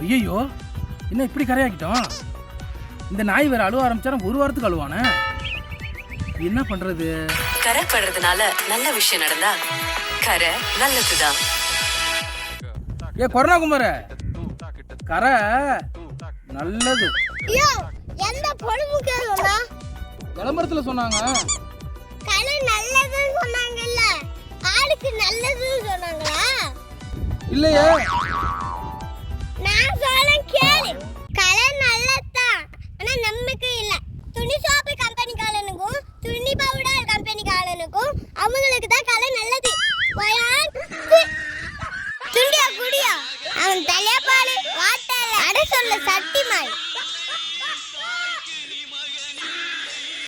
ஐயோ என்ன இப்படி கரையாக்கிட்டோம். இந்த நாய் வேற அழுவ ஆரம்பிச்சா ஒரு வாரத்துக்கு அழுவானே. என்ன பண்றது? கரைப்படுறதுனால நல்ல விஷயம் நடந்தா கரை நல்லதுதான். ஏ கொரோனா குமார, கரை நல்லது. ஐயோ எந்த பொழுதுக்கு சொன்னா? விளம்பரத்துல சொன்னாங்க. கரை நல்லதுன்னு சொன்னாங்கல்ல, ஆளுக்கு நல்லதுன்னு சொன்னாங்களா? இல்லையே, நான் சொல்ல